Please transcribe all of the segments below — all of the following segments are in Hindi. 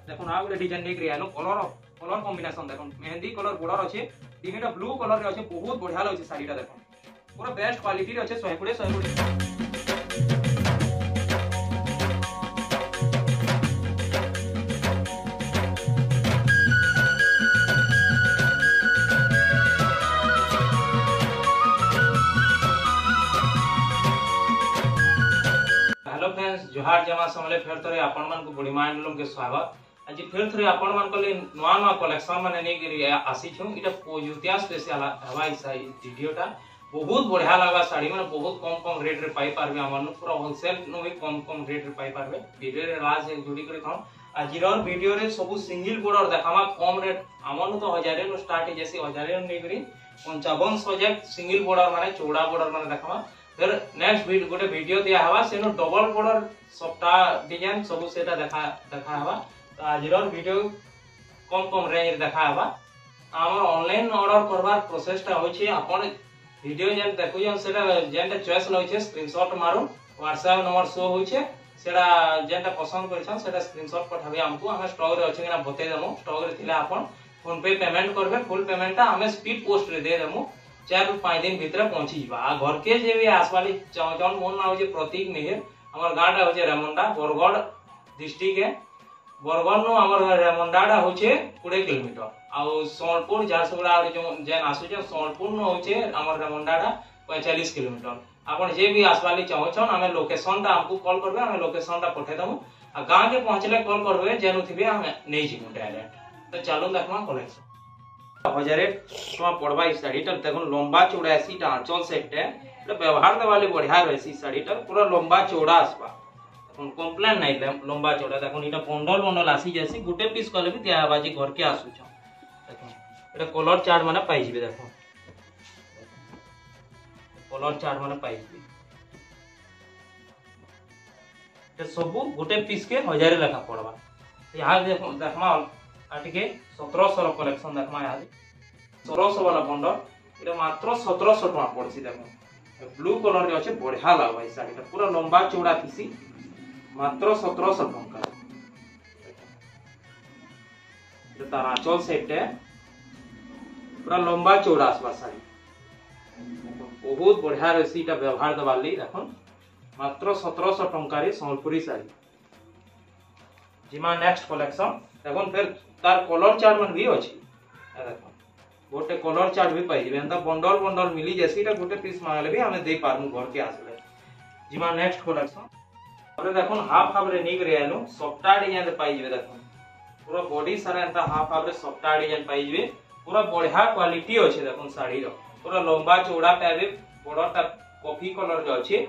देखो आ गोटे डिजाइन लेके आलो कलर कलर कॉम्बिनेशन देखो मेहंदी कलर बॉर्डर अच्छे तीनटा ब्लू कलर रे अच्छे बहुत बढ़िया लगছে শাড়িটা देखो पूरा बेस्ट क्वालिटी रे अच्छे 100 हेलो फ्रेंड्स जोहार जमा समले फेर थरे आपण मान को बड़ी माइंड लोग के स्वागत आज फिर थरे आपण मान को नवा नवा कलेक्शन माने नै करी आसी छु इटा पोजुतिया स्पेशल हवाई साई वीडियोटा बहुत बढ़िया लागबा साड़ी माने बहुत कम कम रेट रे पाई पारबे हमन पूरा होलसेल नो भी कम कम रेट रे पाई पारबे वीडियो रे लास्ट एक जोड़ी करे थाउ आजिरर वीडियो रे सब सिंगल बॉर्डर देखामा कम रेट हमन तो 1000 नो स्टार्ट जैसे 1000 नै करी 5500 सिंगल बॉर्डर माने चौड़ा बॉर्डर माने देखामा फिर नेक्स्ट गोटे वीडियो दिया हवा सेनो डबल बॉर्डर सबटा डिजाइन सब सेटा देखा हवा तो आजिरर वीडियो कम कम रेंज देखा हवा हमर ऑनलाइन ऑर्डर करबार प्रोसेसटा होछि आपण वीडियो जेन देखु जन सेटा जेनटा चॉइस लइछे स्क्रीनशॉट मारू व्हाट्सएप नंबर शो होइछे सेटा जेनटा पसंद करछन सेटा स्क्रीनशॉट पठाबे हमको हम स्टॉक रे अछि ना बते देमु स्टॉक रे थिला आपण फोन पे पेमेंट करबे फुल पेमेंटटा हमें स्पीड पोस्ट रे दे देमु 4 ରୁ 5 दिन भीतर पहुंची जीवा आ घर के जे भी आसवाली चौचौन मोन ना होजे प्रतीक मिहिर हमर गांडा होजे रेमुंडा बरगढ़ डिस्ट्रिक्ट के बरगढ़ नो हमर रेमुंडाडा होचे 20 किलोमीटर आ सोनपुर झारसुगुड़ा और जेन आसुचे सोनपुर नो होचे हमर रेमुंडाडा 45 किलोमीटर आपण जे भी आसवाली चौचौन हमें लोकेशन ता हमको कॉल करबे हमें लोकेशन ता पठे दमु आ गांव के पहुंचले कॉल करबे जेनु थिबे हम नै जिमु डायरेक्ट तो चलो देखमा कलेक्शन 1000 टका पड़वा ई साड़ीटा देखो लंबा चौड़ा सीटा आंचल सेट है એટલે વ્યવહાર દેવાલી बढ़िया रहसी साड़ीटा पूरा लंबा चौड़ा आसबा देखो कंप्लेन नै लंबा चौड़ा देखो इटा बंडल बंडल आसी जैसी गुटे पीस कले भी दिया बाजी घर के आसु छ देखो एटा कलर चार्ट माने पाई जिबे देखो कलर चार्ट माने पाई जिबे ते सब गुटे पीस के 1000 लेखा पड़वा यहां देखो देखमा आटिके 1700 रो कलेक्शन देखमा यार 1600 वाला बंडल इटा मात्र 1700 टका पड़सी देखो ब्लू कलर रे अछि बढ़िया लागबा ई साड़ीटा पूरा लंबा चौड़ा थिसी मात्र 1700 टका ये तारा चल सेट है पूरा लंबा चौड़ा आसबा साड़ी बहुत बढ़िया रे सीटा व्यवहार दबाली देखो मात्र 1700 टका रे सोनपुरी साड़ी जिमा नेक्स्ट कलेक्शन देखो फिर तार कलर चार्ट मन भी अछि देखो गोटे कलर चार्ट भी पाई जेबे बंडल बंडल मिली जैसीटा गोटे पीस मांगले भी हमें दे पारमु घर के आसले जिमा नेक्स्ट कलेक्शन अरे देखो हाफ हाफ रे निक रे आलो सॉफ्टा डिजाइन रे पाई जेबे देखो पूरा बॉडी सारा एंता हाफ हाफ रे सॉफ्टा डिजाइन पाई जेबे पूरा बढ़िया क्वालिटी अछि देखो साड़ी रो पूरा लंबा चौड़ा पाबे बॉर्डरटा कॉफी कलर जो अछि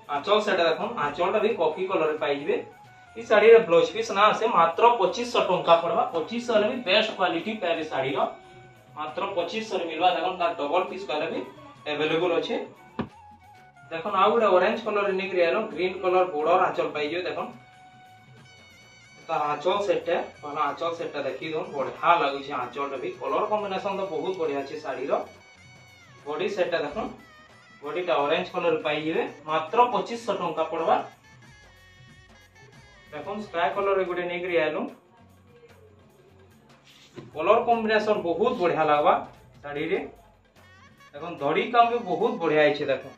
आंचल सेटा देखो आंचलटा भी कॉफी कलर रे पाई जेबे ई साड़ी रे ब्लाउज पीस ना से मात्र 2500 टका पड़वा 2500 रे भी बेस्ट क्वालिटी पाबे साड़ी रो मात्र 2500 रे मिलवा देखो तार डबल पीस कले भी अवेलेबल अछि देखो ना गुडा ऑरेंज कलर रे निक रेलो ग्रीन कलर बॉर्डर आंचल पाई जो देखो तार आंचल सेट है पहला आंचल सेट देखि दो बढ़िया लागै छै आंचल भी कलर कॉम्बिनेशन तो बहुत बढ़िया छै साड़ी रो बॉडी सेट देखो बॉडीटा ऑरेंज कलर पाई जेबे मात्र 2500 टका पड़वा देखो स्काई कलर रे गुडे निक रेलो कलर कॉम्बिनेशन बहुत बढ़िया लागबा साड़ी रे देखो धड़ी काम भी बहुत बढ़िया छै देखो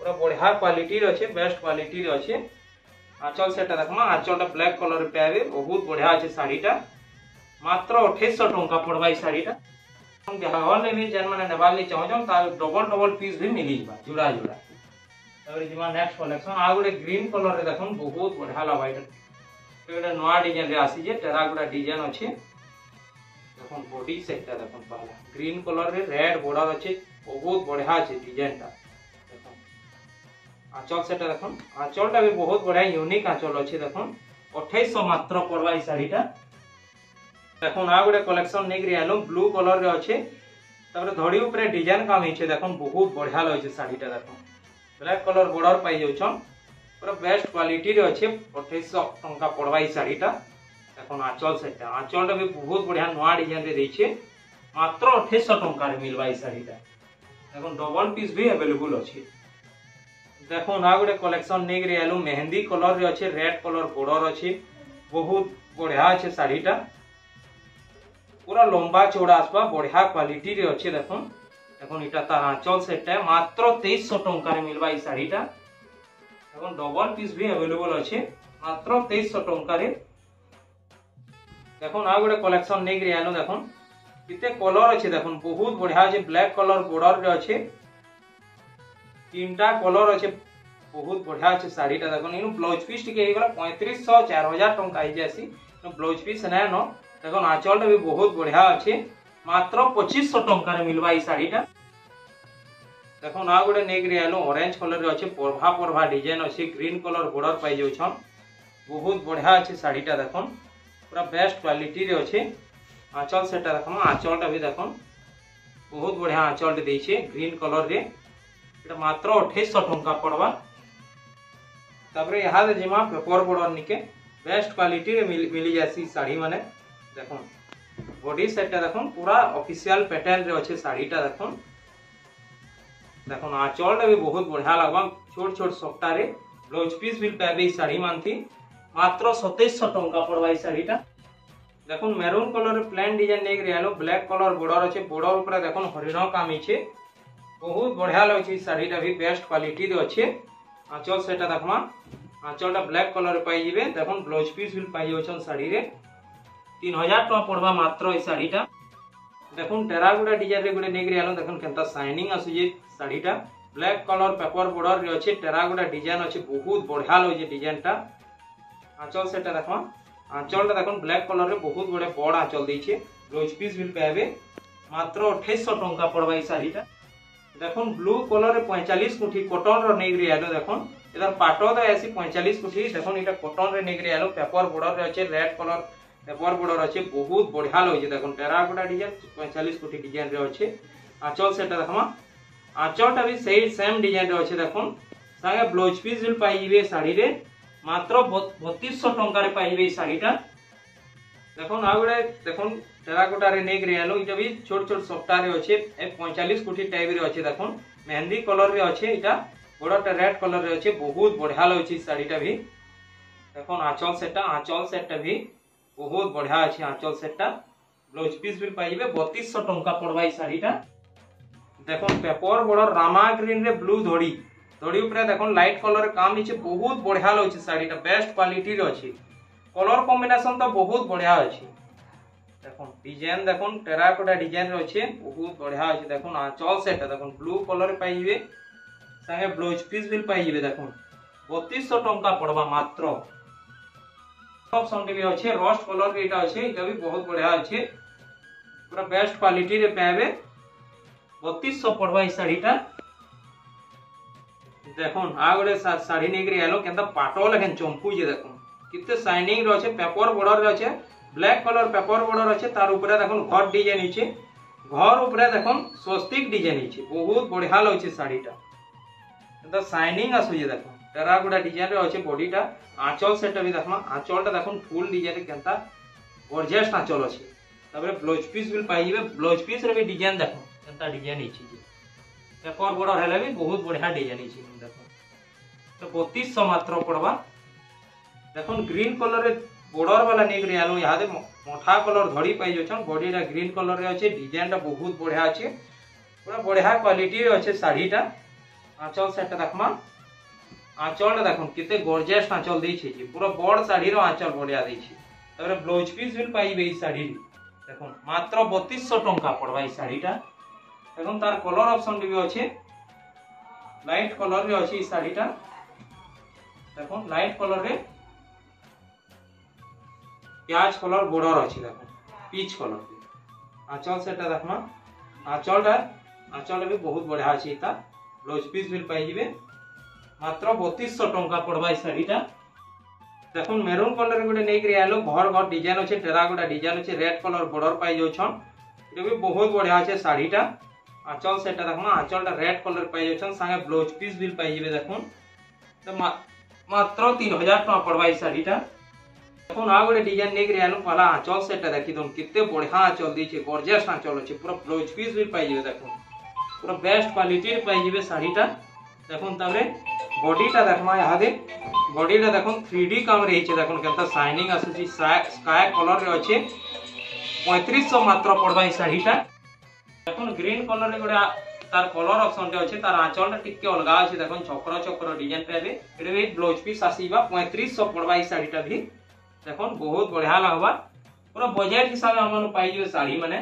पूरा बढ़िया क्वालिटी रे छै बेस्ट क्वालिटी रे छै आंचल सेट देखमा आंचलटा ब्लैक कलर रे पाबे बहुत बढ़िया छै साड़ीटा मात्र 2800 टका पड़बा ई साड़ीटा हम जहां ले भी जन माने नेबाली चाहो जन ता डबल डबल पीस भी मिली बा जुड़ा जुड़ा और जिमा नेक्स्ट कलेक्शन आ गुडे ग्रीन कलर रे देखो बहुत बढ़िया लागबा एटा नया डिजाइन रे आसी जे टेराकोटा डिजाइन अछि देखो बॉडी सेटटा देखो पहला ग्रीन कलर रे रेड बॉर्डर अछि बहुत बढ़िया अछि डिजाइनटा देखो आंचल सेटा देखो आंचलटा भी बहुत बढ़िया यूनिक आंचल अछि देखो 2800 मात्र पड़वा ई साड़ीटा देखो ना गुडे कलेक्शन नेक रे आलो ब्लू कलर रे अछि तबरे धड़ी ऊपर डिजाइन काम हिचे देखो बहुत बढ़िया लगे छै साड़ीटा देखो ब्लैक कलर बॉर्डर पाई जाउछन पूरा बेस्ट क्वालिटी रे अछि 2800 टका पड़वा ई साड़ीटा देखो आंचल सेटा आंचलटा भी बहुत बढ़िया नया डिजाइन रे दै छै मात्र 2800 टका रे मिलबा ई साड़ीटा देखो डबल पीस भी अवेलेबल अछि देखो ना गुडे कलेक्शन नेक रे आलो मेहंदी कलर रे अछि रेड कलर बॉर्डर अछि बहुत बढ़िया अच्छे शाढ़ीटा पूरा लंबा चौड़ा आसवा बढ़िया क्वालिटी रे अच्छे देखो देखो इटा तार आंचल सेट है मात्र 2300 टंका रे मिलबा ई शाढ़ीटा देखो डबल पीस भी अवेलेबल अच्छे मात्र 2300 टंका रे देखो आ गोटे कलेक्शन नहीं करी आनो देखो किते कलर अच्छे देखो बहुत बढ़िया अच्छे ब्लैक कलर बॉर्डर रे अच्छे तीनटा कलर अच्छे बहुत बढ़िया अच्छे शाढ़ीटा देखो इनु ब्लाउज पीस टिके हे गला 3500 4000 टंका आई जासी ब्लाउज पीस नै न देखो आंचलटा भी बहुत बढ़िया अच्छे मात्र 2500 टंका रे मिलबा ई शाढ़ीटा देखो ना गोटे नेक रे आलो ऑरेंज कलर रे अच्छे परभा परभा डिजाइन अच्छे ग्रीन कलर बॉर्डर पाई जाउ छन बहुत बढ़िया अच्छे शाढ़ीटा देखो पूरा बेस्ट क्वालिटी रे अच्छे आंचल सेटा देखो आंचलटा भी देखो बहुत बढ़िया आंचलटे देइछे ग्रीन कलर रे एटा मात्र 2800 टंका पड़वा तापरे यहाँ जिमा पेपर बॉर्डर निके बेस्ट क्वालिटी रे मिली जासी साड़ी माने देखो बॉडी सेटटा देखो पूरा ऑफिशियल पैटर्न रे अच्छे साड़ीटा देखो देखो आंचलटा भी बहुत बढ़िया लगवा छोट छोट सप्ता रे ब्लाउज पीस भी पाबे साड़ी मानती मात्र 2700 टंका पड़वा ई साड़ीटा देखो मेरून कलर प्लेन डिजाइन नेक रे आलो ब्लैक कलर बॉर्डर अच्छे बॉर्डर ऊपर देखो हरिण काम इछे बहुत बढ़िया लगछे साड़ीटा भी बेस्ट क्वालिटी रे अच्छे आंचल सेटा देखमा आंचलटा ब्लैक कलर पाई जिवे देखो ब्लाउज पीस भी पाई जाउछन साड़ी रे 3000 टका पड़वा मात्र ई साड़ीटा देखो टेराकोटा डिजाइन रे गुडे नेक रे आलो देखो केनता शाइनिंग आसुजे साड़ीटा ब्लैक कलर पेपर बॉर्डर रे अच्छे टेराकोटा डिजाइन अच्छे बहुत बढ़िया लगछे डिजाइनटा आंचल सेटा देखमा आंचलटा देखो ब्लैक कलर रे बहुत बड़े बड़ आंचल देइछे ब्लाउज पीस भी पाबे मात्र 2800 टका पड़वा ई साड़ीटा देखो ब्लू कलर रे 45 कुठी कॉटन रो नेक रे आलो देखो इधर पाटो तो ऐसी 45 कुठी देखो इटा कॉटन रे नेक रे आलो पेपर बॉर्डर रे अच्छे रेड कलर पेपर बॉर्डर अच्छे बहुत बढ़िया लगछे देखो टेराकोटा डिजाइन 45 कुठी डिजाइन रे अच्छे आंचल सेटा देखमा आंचलटा भी सही सेम डिजाइन रे अच्छे देखो संगे ब्लाउज पीस भी पाई जिवे साड़ी रे मात्र 3200 टंका रे पाइबे ई साड़ीटा देखो ना गोटे देखो टेराकोटा रे नेक रे आलो इटा भी छोट छोट सप्ता रे अच्छे 45 कुठी टाइप रे अच्छे देखो मेहंदी कलर रे अच्छे इटा बड़टा रेड कलर रे अच्छे बहुत बढ़िया लगछी साड़ीटा भी देखो आंचल सेटटा भी बहुत बढ़िया अच्छे आंचल सेटटा ब्लाउज पीस भी पाइबे 3200 टंका पड़वा ई साड़ीटा देखो पेपर बॉर्डर रामा ग्रीन रे ब्लू धड़ी धड़ी ऊपर देखो लाइट कलर काम इछे बहुत बढ़िया लगछी साड़ीटा बेस्ट क्वालिटी रे अछि कलर कॉम्बिनेशन तो बहुत बढ़िया अछि देखो डिजाइन देखो टेराकोटा डिजाइन रे अछि बहुत बढ़िया अछि देखो आंचल सेट देखो ब्लू कलर पाइबे संगे ब्लाउज पीस भी पाइबे देखो 3200 टंका पड़वा मात्र ऑप्शन भी अछि रस्ट कलर रे इटा अछि इटा भी बहुत बढ़िया अछि पूरा बेस्ट क्वालिटी रे पाबे 3200 पड़वा ई साड़ीटा देखो आ गोटे साड़ी नेक रे आलो केनता पाटो लेखन चंपू जे देखो किते शाइनिंग रे अछि पेपर बॉर्डर रे अछि ब्लैक कलर पेपर बॉर्डर अछि तार ऊपर देखो घर डिजाइन इछे घर ऊपर देखो स्वस्तिक डिजाइन इछे बहुत बढ़िया लगछि साड़ीटा केनता शाइनिंग आसु जे देखो टेराकोटा डिजाइन रे अछि बॉडीटा आंचल सेट भी देखमा आंचलटा देखो फुल डिजाइन केनता गॉर्जियस आंचल अछि तबरे ब्लाउज पीस भी पाइबे ब्लाउज पीस रे भी डिजाइन देखो केनता डिजाइन इछे पेपर बॉर्डर हेले भी बहुत बढ़िया डिजाइन इछे देखो तो 3200 मात्र पड़वा देखो ग्रीन कलर रे बॉर्डर वाला नेक रे आलो यहाँ दे मोठा कलर धड़ी पाई जोछन बॉडीटा ग्रीन कलर रे अछि डिजाइनटा बहुत बढ़िया अछि पूरा बढ़िया क्वालिटी रे अछि साड़ीटा आंचल सेट देखमा आंचलटा देखो केते गॉर्जियस आंचल देइ छै पूरा बड़ साड़ी रो आंचल बढ़िया देइ छै तबरे ब्लाउज पीस भी पाइबे ई साड़ी देखो मात्र 3200 टंका पड़वा ई साड़ीटा देखो तार कलर ऑप्शन भी अछि लाइट कलर रे अछि ई साड़ीटा देखो लाइट कलर रे प्याज कलर बॉर्डर अछि देखो पीच कलर आंचल सेटा देखमा आंचल भी बहुत बढ़िया अछि इता ब्लाउज पीस भी पाई जिवे मात्र 3200 टंका पड़वा ई साड़ीटा देखो मेरून कलर गोटे नेक रे आलो घर घर डिजाइन अछि टेराकोटा डिजाइन अछि रेड कलर बॉर्डर पाई जो छन ये भी बहुत बढ़िया अछि साड़ीटा आंचल सेटा देखमा आंचलटा रेड कलर पाई जो छन संगे ब्लाउज पीस भी पाई जिवे देखो तो मात्र 3000 टका पड़वा ई साड़ीटा देखो ना गोटे डिजाइन नेक रे आलो पहला आंचल सेटा देखि दोन किते बढ़िया आंचल दै छै गॉर्जियस आंचल अछि पूरा ब्लाउज पीस भी पाई जिवे देखो पूरा बेस्ट क्वालिटी पाई जिवे साड़ीटा देखो तबरे बॉडीटा देखमा यहाँ दे बॉडी रे देखो 3D काम रे हिचे देखो केनता शाइनिंग आसुची स्काई कलर रे अछि 3500 मात्र पड़बा ई साड़ीटा देखो ग्रीन कलर रे गोडा तार कलर ऑप्शन टे अछि तार आंचलटा टिके अलगा अछि देखो चक्र चक्र डिजाइन पे एबे भी ब्लाउज पीस आसीबा 3500 पड़बा ई साड़ीटा भी देखो बहुत बढ़िया लागबा पूरा बजट हिसाब हमन पाई जो साड़ी माने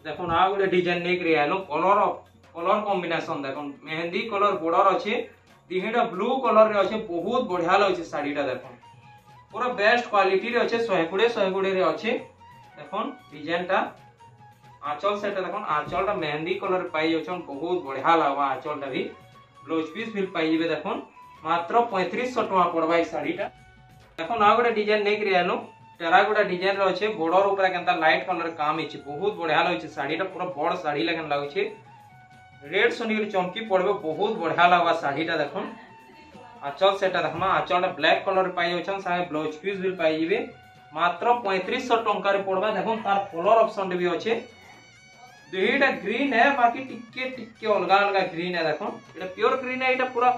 देखो ना गोटे डिजाइन नेक रे आलो कलर कॉम्बिनेशन देखो मेहंदी कलर बॉर्डर अछि दिहेटा ब्लू कलर रे अछि बहुत बढ़िया लागछि साड़ीटा देखो पूरा बेस्ट क्वालिटी रे अछि 120 रे अछि देखो डिजाइनटा आंचल सेटा देखो आंचलटा मेहंदी कलर पाई जछन बहुत बढ़िया लागबा आंचलटा भी ब्लाउज पीस भी पाई जेबे देखो मात्र 3500 टका पड़बा ई साड़ीटा देखो ना गोटे डिजाइन नेक रे आलो टेराकोटा डिजाइन रे अछि बॉर्डर ऊपर केनता लाइट कलर काम हिची बहुत बढ़िया लागछि साड़ीटा पूरा बड़ साड़ी लगन लागछि रेड सोनी चमकी पड़बे बहुत बढ़िया लागबा साड़ीटा देखो आंचल सेटा देखमा आंचलटा ब्लैक कलर पाई जछन सागे ब्लाउज पीस भी पाई जेबे मात्र 3500 टका रे पड़बा देखो तार कलर ऑप्शन भी अछि दुईटा ग्रीन है बाकी टिके अलगा अलगा ग्रीन है देखो एटा प्योर ग्रीन है एटा पूरा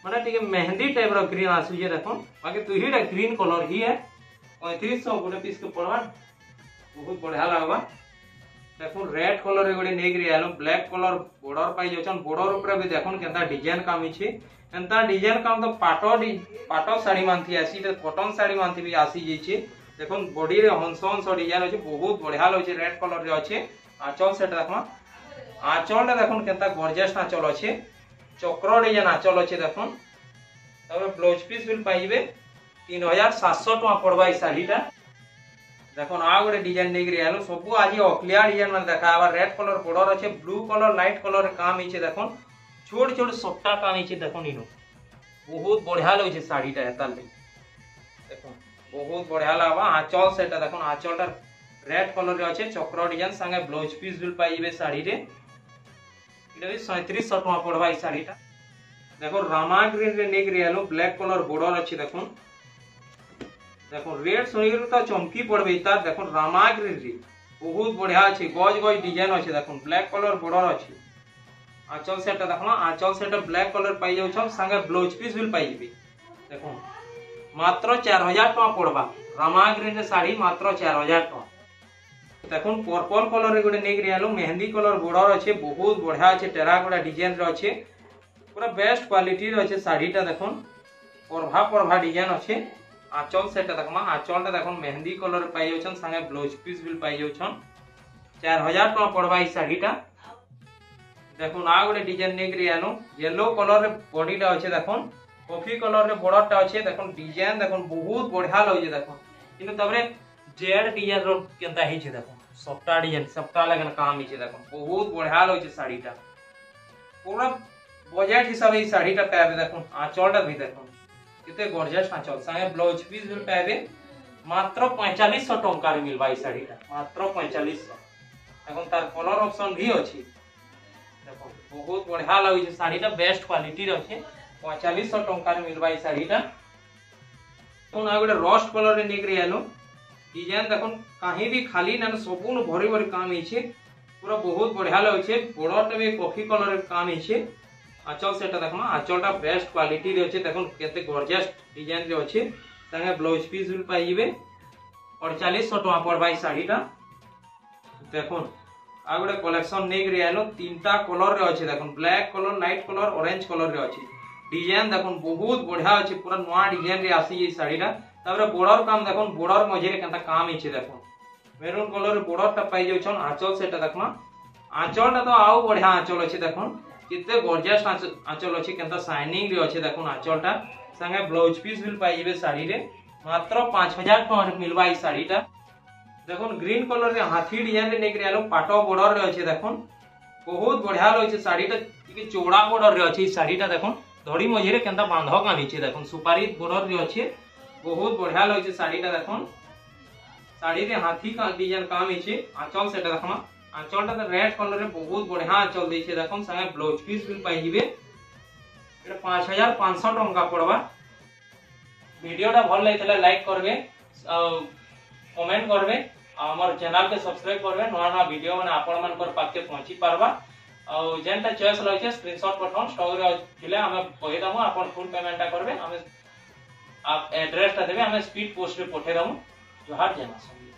माने टिके मेहंदी टाइप रो ग्रीन आसु जे देखो बाकी दुईटा ग्रीन कलर ही है 3500 गोटे पीस के पड़वा बहुत बढ़िया लागबा देखो रेड कलर रे गोटे नेक रे आलो ब्लैक कलर बॉर्डर पाई जछन बॉर्डर ऊपर भी देखो केनता डिजाइन काम हिची एंता डिजाइन काम तो पाटो साड़ी मानथी आसी त कॉटन साड़ी मानथी भी आसी जेछि देखो बॉडी रे हंस डिजाइन अछि बहुत बढ़िया लगछि रेड कलर रे अछि आंचल सेट देखो आंचलटा देखो केनता गॉर्जियस आंचल अछि चक्र डिजाइन आंचल अछि देखो तबे ब्लाउज पीस भी पाइबे 3700 टका पड़बा ई साड़ीटा देखो आ गोटे डिजाइन नेक रे आलो सब आज ऑक्लिया डिजाइन माने देखाबा रेड कलर बॉर्डर अछि ब्लू कलर लाइट कलर काम हिचे देखो छोट छोट सट्टा काम हिचे देखो नीनो बहुत बढ़िया लगछि साड़ीटा एताल देखो बहुत बढ़िया लागबा आंचल सेटा देखो आंचलटा रेड कलर रे अछि चक्र डिजाइन संगे ब्लाउज पीस भी पाइबे साड़ी रे इटा भी 3700 टका पड़बा ई साड़ीटा देखो रामा ग्रीन रे नेक रे आलो ब्लैक कलर बॉर्डर अछि देखो रेड सोनीर तो चमकी पड़बे तार देखो रामा ग्रीन रे बहुत बढ़िया अछि गज गज डिजाइन अछि देखो ब्लैक कलर बॉर्डर अछि आंचल सेटा देखो आंचल सेटा ब्लैक कलर पाई जाउ छ संगे ब्लाउज पीस भी पाई जेबे देखो मात्र 4000 टका पड़बा रामा ग्रीन रे साड़ी मात्र 4000 टका देखो पर्पल कलर रे गोटे नेक रे आलो मेहंदी कलर बॉर्डर अछि बहुत बढ़िया अछि टेराकोटा डिजाइन रे अछि पूरा बेस्ट क्वालिटी रे अछि साड़ीटा देखो परभा डिजाइन अछि आंचल सेटा देखमा आंचलटा देखो मेहंदी कलर पाई जाउछन संगे ब्लाउज पीस भी पाई जाउछन 4000 टका पड़बा ई साड़ीटा देखो ना गोटे डिजाइन नेक रे आलो येलो कलर रे बॉडीटा अछि देखो कॉफी कलर रे बॉर्डरटा अछि देखो डिजाइन देखो बहुत बढ़िया लगजे देखो किंतु तबरे जेड डिजाइन रो केनता हिचे देखो सफ्टा डिजाइन सफ्टा लगन काम हिचे देखो बहुत बढ़िया लगजे साड़ीटा पूरा बजट हिसाब ई साड़ीटा पाबे देखो आंचलटा भी देखो किते गॉर्जियस आंचल संगे ब्लाउज पीस भी पाबे मात्र 4500 टका रे मिलबा ई साड़ीटा मात्र 4500 देखो तार कलर ऑप्शन भी अछि देखो बहुत बढ़िया लगजे साड़ीटा बेस्ट क्वालिटी रे अछि 4500 टका रे मिलबा ई साड़ीटा तो ना गोटे रस्ट कलर रे निक रे आलो डिजाइन देखो कहीं भी खाली ना सबुन भरी भरी काम हिचे पूरा बहुत बढ़िया लगछे बॉर्डरटा भी कॉफी कलर रे काम हिचे आंचल सेटा देखो आंचलटा बेस्ट क्वालिटी रे अछि देखो केते गॉर्जियस डिजाइन रे अछि संगे ब्लाउज पीस भी पाई जेबे 4800 टका पड़बा ई साड़ीटा देखो आ गोटे कलेक्शन नेक रे आलो तीनटा कलर रे अछि देखो black colour light colour orange colour रे अछि डिजाइन देखो बहुत बढ़िया अछि पूरा नया डिजाइन रे आसी ई साड़ीटा ताबरे बॉर्डर काम देखो बॉर्डर मझिरे केनता काम हिचे देखो मेरून कलर बॉर्डरटा पाई जाउछन आंचल सेटा देखमा आंचलटा तो आउ बढ़िया आंचल अछि देखो किते गॉर्जियस आंचल अछि केनता शाइनिंग रे अछि देखो आंचलटा संगे ब्लाउज पीस भी पाई जेबे साड़ी रे मात्र 5000 टका रे मिलबा ई साड़ीटा देखो ग्रीन कलर रे हाथी डिजाइन रे नेक रे आलो पाटो बॉर्डर रे अछि देखो बहुत बढ़िया लगछि साड़ीटा कि चौड़ा बॉर्डर रे अछि ई साड़ीटा देखो धड़ी मझिरे केनता बांधो काम हिचे देखो सुपारी बॉर्डर रे अछि बहुत बढ़िया लगछि साड़ीटा देखो साड़ी रे हाथी का डिजाइन काम हिचे आंचल सेटा देखमा आंचलटा तो रेड कलर रे बहुत बढ़िया आंचल दैछे देखो संगे ब्लाउज पीस भी पाई जेबे एटा 5500 टका पड़बा वीडियोटा भल लागितले लाइक करबे कमेंट करबे हमर चैनल के सब्सक्राइब करबे नया नया वीडियो माने आपण मानकर पाके पहुंची पारबा और जेनटा चॉइस लगे स्क्रीनशॉट पठाओ स्टॉक रे थिले हमें कहि दमु आपण फुल पेमेंटटा करबे हमें आप एड्रेस टा देबे हमें स्पीड पोस्ट रे पठे दमु। जोहार जय मां समले।